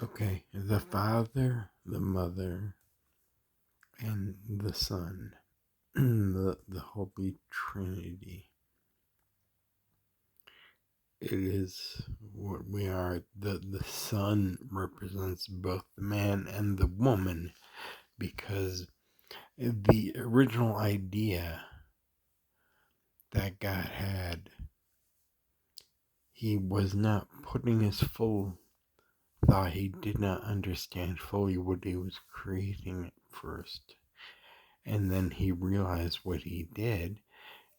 Okay, the Father, the Mother, and the Son, the Holy Trinity. It is what we are. The Son represents both the man and the woman, because the original idea that God had, he was not putting his full thought. He did not understand fully what he was creating at first. And then he realized what he did,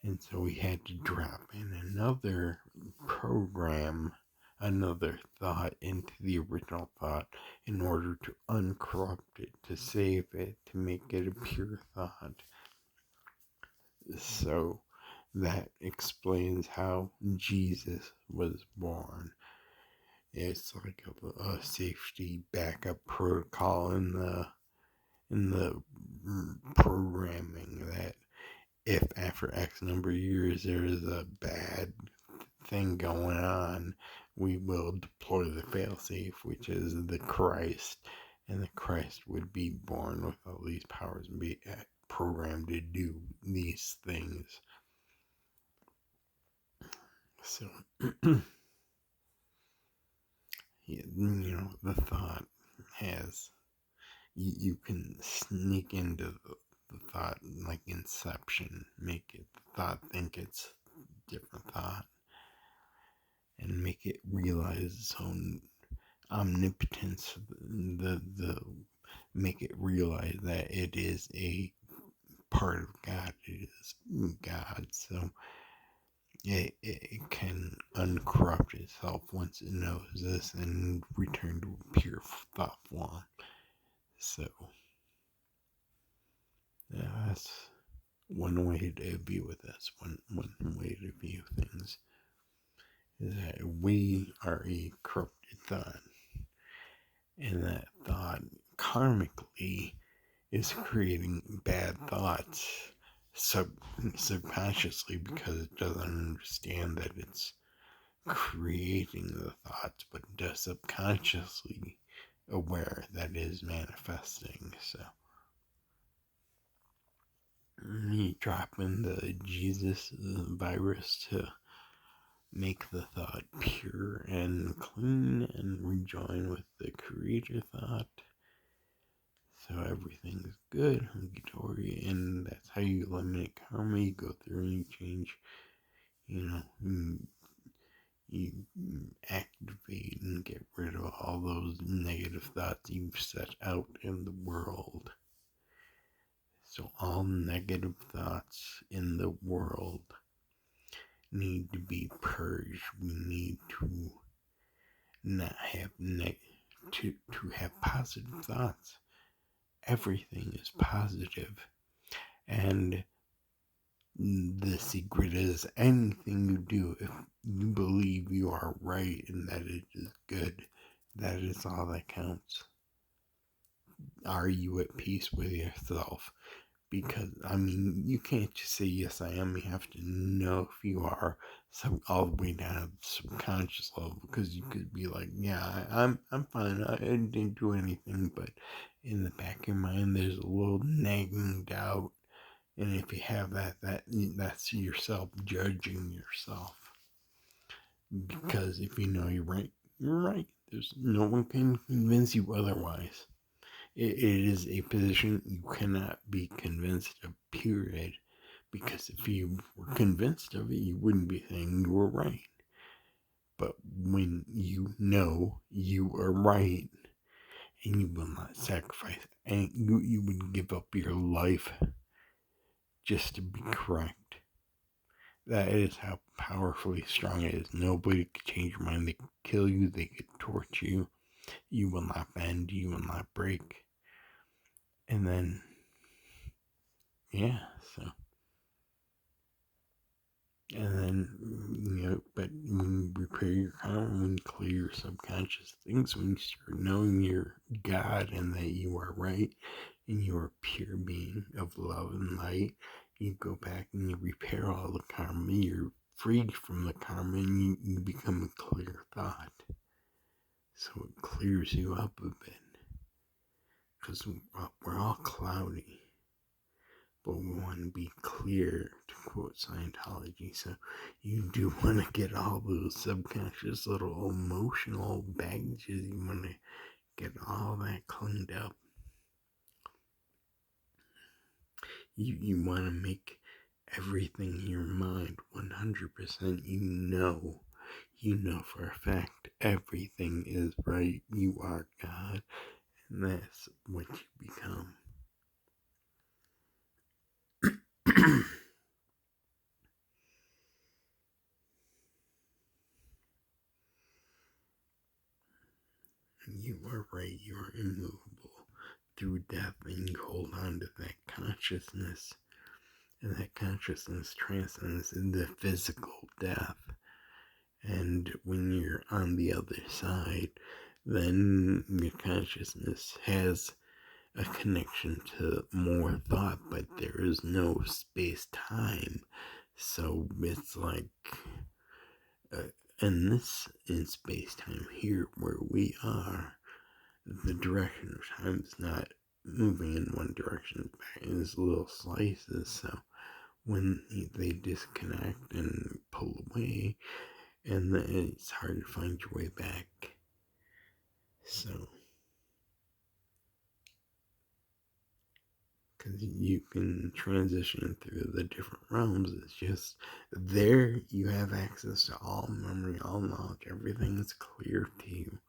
and so he had to drop in another program, another thought into the original thought in order to uncorrupt it, to save it, to make it a pure thought. So that explains how Jesus was born. It's like a safety backup protocol in the programming, that if after X number of years there is a bad thing going on, we will deploy the failsafe, which is the Christ, and the Christ would be born with all these powers and be programmed to do these things. So, the thought has, you can sneak into the thought like Inception, make it the thought think it's different thought, and make it realize its own omnipotence, the make it realize that it is a part of God, it is God. So it can uncorrupt itself once it knows this and return to a pure thought form. So that's one way to view this. One way to view things is that we are a corrupted thought, and that thought karmically is creating bad thoughts subconsciously, because it doesn't understand that it's creating the thoughts, but does subconsciously aware that it is manifesting. So you drop in the Jesus virus to make the thought pure and clean and rejoin with the creator thought. So everything's good, hunky-dory, and that's how you eliminate karma. You go through and you change, you activate and get rid of all those negative thoughts you've set out in the world. So all negative thoughts in the world need to be purged. We need to not have to have positive thoughts. Everything is positive, and the secret is, anything you do, if you believe you are right and that it is good, that is all that counts. Are you at peace with yourself? Because, you can't just say, yes, I am. You have to know if you are, all the way down to the subconscious level, because you could be like, yeah, I'm fine. I didn't do anything, but in the back of your mind, there's a little nagging doubt. And if you have that's yourself judging yourself. Because if you know you're right, you're right. There's no one can convince you otherwise. It is a position you cannot be convinced of, period. Because if you were convinced of it, you wouldn't be saying you were right. But when you know you are right, and you will not sacrifice, and you would give up your life just to be correct. That is how powerfully strong it is. Nobody could change your mind. They could kill you. They could torture you. You will not bend. You will not break. And then, yeah, so. And then, but when you repair your karma, when you clear your subconscious things, when you start knowing you're God and that you are right and you are a pure being of love and light, you go back and you repair all the karma. You're freed from the karma, and you become a clear thought. so it clears you up a bit. Because we're all cloudy, but we want to be clear, to quote Scientology. So you do want to get all those subconscious little emotional baggages. You want to get all that cleaned up. You want to make everything in your mind 100%. You know for a fact everything is right. You are God, and that's what you become. You are right. You are immovable through death, and you hold on to that consciousness, and that consciousness transcends into physical death. And when you're on the other side, then your consciousness has a connection to more thought, but there is no space-time. So it's like, in space-time here where we are, the direction of time is not moving in one direction, in these little slices. So when they disconnect and pull away, and then it's hard to find your way back. So, because you can transition through the different realms, it's just there you have access to all memory, all knowledge, everything is clear to you.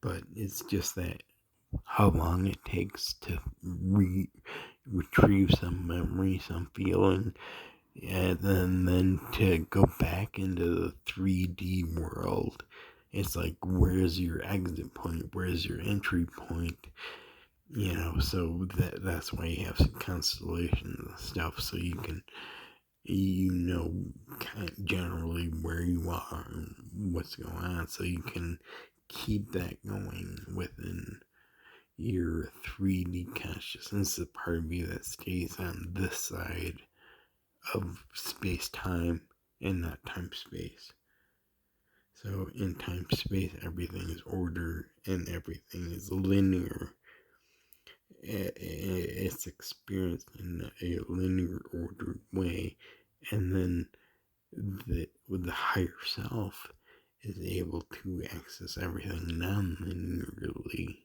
But it's just that how long it takes to retrieve some memory, some feeling, and then to go back into the 3D world. It's like, where's your exit point? Where's your entry point? So that's why you have some constellations and stuff, so you can, kind of generally where you are and what's going on, so you can keep that going within your 3D consciousness, the part of you that stays on this side of space-time and not time-space. So in time-space, everything is ordered and everything is linear. It's experienced in a linear, ordered way, and then with the higher self is able to access everything non-linearly.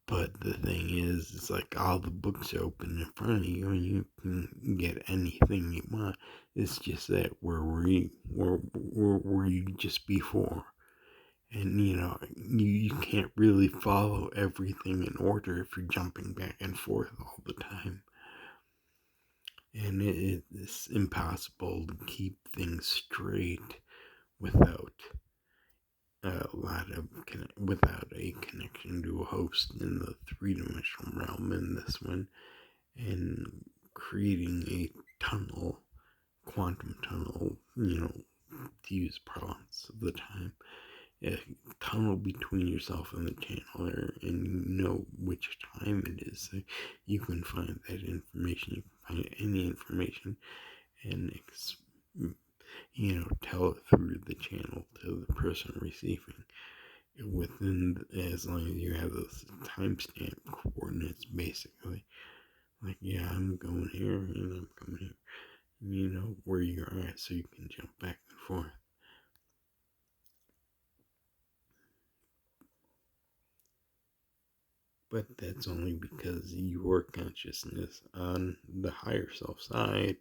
But the thing is, it's like all the books are open in front of you, and you can get anything you want. It's just that where were you just before? And you can't really follow everything in order if you're jumping back and forth all the time. And it's impossible to keep things straight without without a connection to a host in the three-dimensional realm in this one, and creating a tunnel, quantum tunnel, to use parlance of the time, a tunnel between yourself and the channeler, and you know which time it is, so you can find that information, you can find any information, and tell it through the channel to the person receiving, within, as long as you have those timestamp coordinates, basically. Like, yeah, I'm going here, and I'm coming here. You know where you're at, so you can jump back and forth. But that's only because your consciousness on the higher self side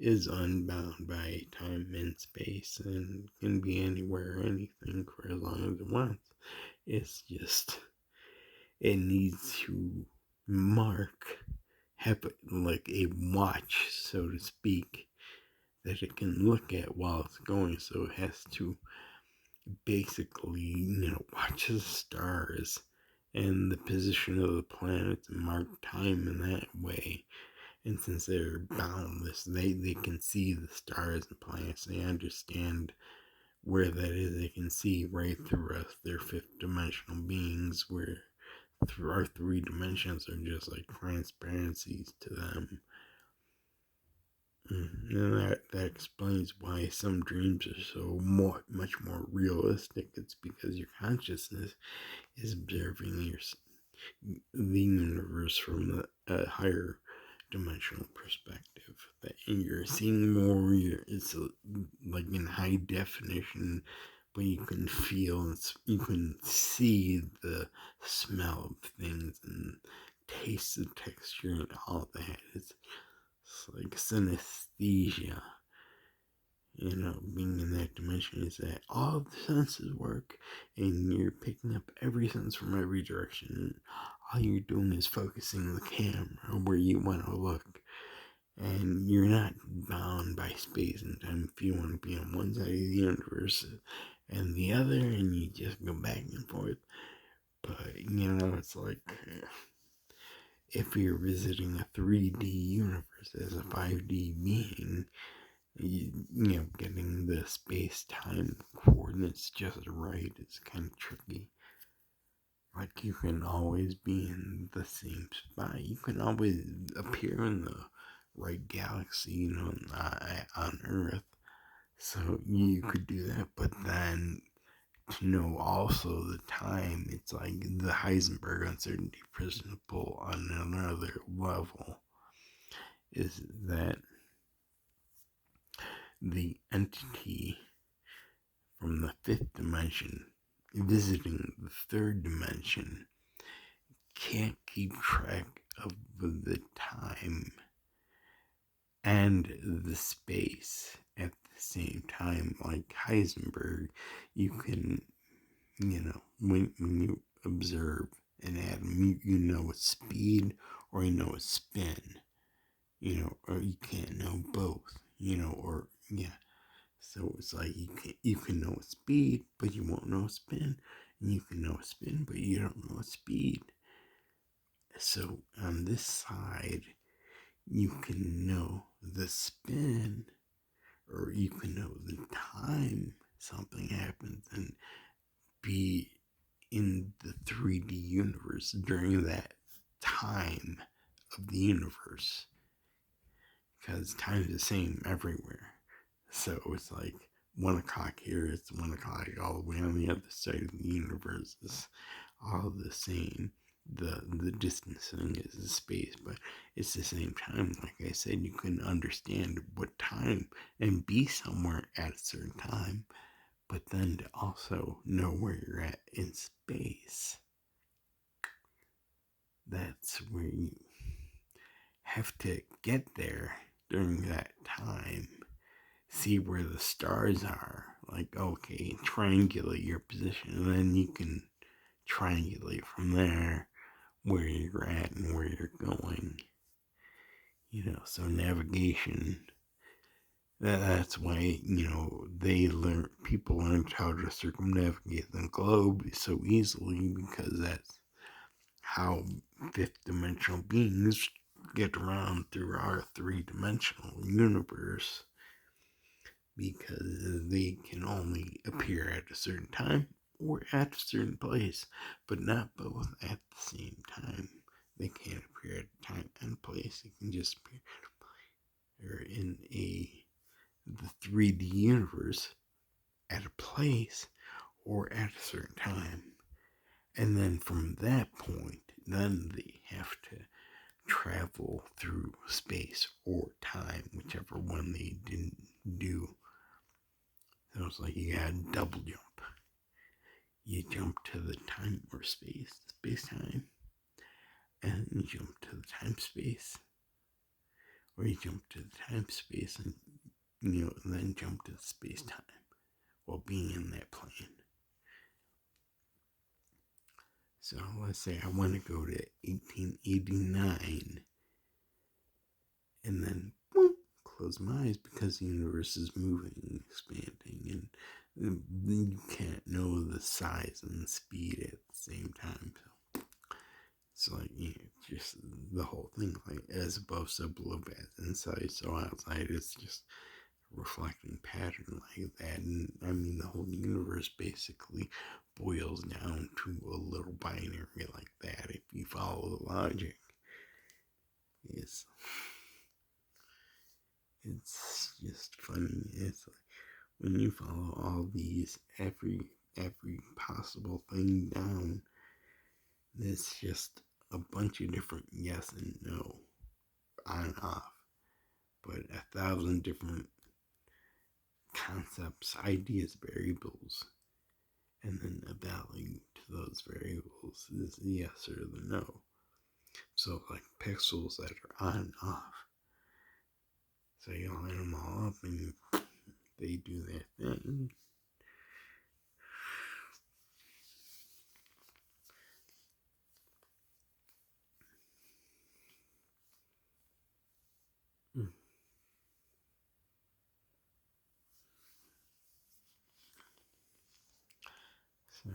is unbound by time and space and can be anywhere or anything for as long as it wants. It's just, it needs to have like a watch, so to speak, that it can look at while it's going. So it has to basically, watch the stars and the position of the planets and mark time in that way. And since they're boundless, they can see the stars and planets. They understand where that is. They can see right through us. They're fifth dimensional beings, where through our 3 dimensions are just like transparencies to them. And that explains why some dreams are so much more realistic. It's because your consciousness is observing the universe from a higher dimensional perspective. That you're seeing more. It's like in high definition, but you can feel. You can see the smell of things and taste the texture and all that. It's like synesthesia. Being in that dimension is that all the senses work and you're picking up every sense from every direction. All you're doing is focusing the camera where you want to look. And you're not bound by space and time if you want to be on one side of the universe and the other, and you just go back and forth. But, it's like if you're visiting a 3D universe as a 5D being, getting the space-time coordinates just right is kind of tricky. Like, you can always be in the same spot. You can always appear in the right galaxy, on Earth. So you could do that, but then, also the time, it's like the Heisenberg uncertainty principle on another level is that the entity from the fifth dimension visiting the third dimension can't keep track of the time and the space at the same time. Like Heisenberg, you can, when you observe an atom, you know its speed or you know its spin, or you can't know both, or yeah. So it's like you can know its speed, but you won't know its spin, and you can know its spin, but you don't know its speed. So on this side, you can know the spin, or you can know the time something happens and be in the 3D universe during that time of the universe. Because time is the same everywhere. So it's like 1 o'clock here, it's 1 o'clock all the way on the other side of the universe. It's all the same. The distancing is the space, but it's the same time. Like I said, you can understand what time and be somewhere at a certain time, but then to also know where you're at in space. That's where you have to get there during that time. See where the stars are. Like, okay, triangulate your position, and then you can triangulate from there where you're at and where you're going. So navigation. That's why, people learned how to circumnavigate the globe so easily, because that's how fifth dimensional beings get around through our 3-dimensional universe, because they can only appear at a certain time or at a certain place, but not both at the same time. They can't appear at a time and place. They can just appear in the 3D universe at a place or at a certain time. And then from that point, then they have to travel through space or time, whichever one they didn't do. So it's like you got a double jump. You jump to the time or space time, and you jump to the time space, or you jump to the time space and then jump to the space time while being in that plane. So let's say I want to go to 1889, and then boom, close my eyes because the universe is moving and expanding, and you can't know the size and the speed at the same time. So it's like, just the whole thing, like as above, so below, as inside, so outside. It's just a reflecting pattern like that. And I mean, the whole universe basically boils down to a little binary like that if you follow the logic. It's it's just funny. It's like when you follow all these, every possible thing down, it's just a bunch of different yes and no, on and off, but 1,000 different concepts, ideas, variables, and then the value to those variables is the yes or the no. So like pixels that are on and off. So you line them all up and they do their thing. So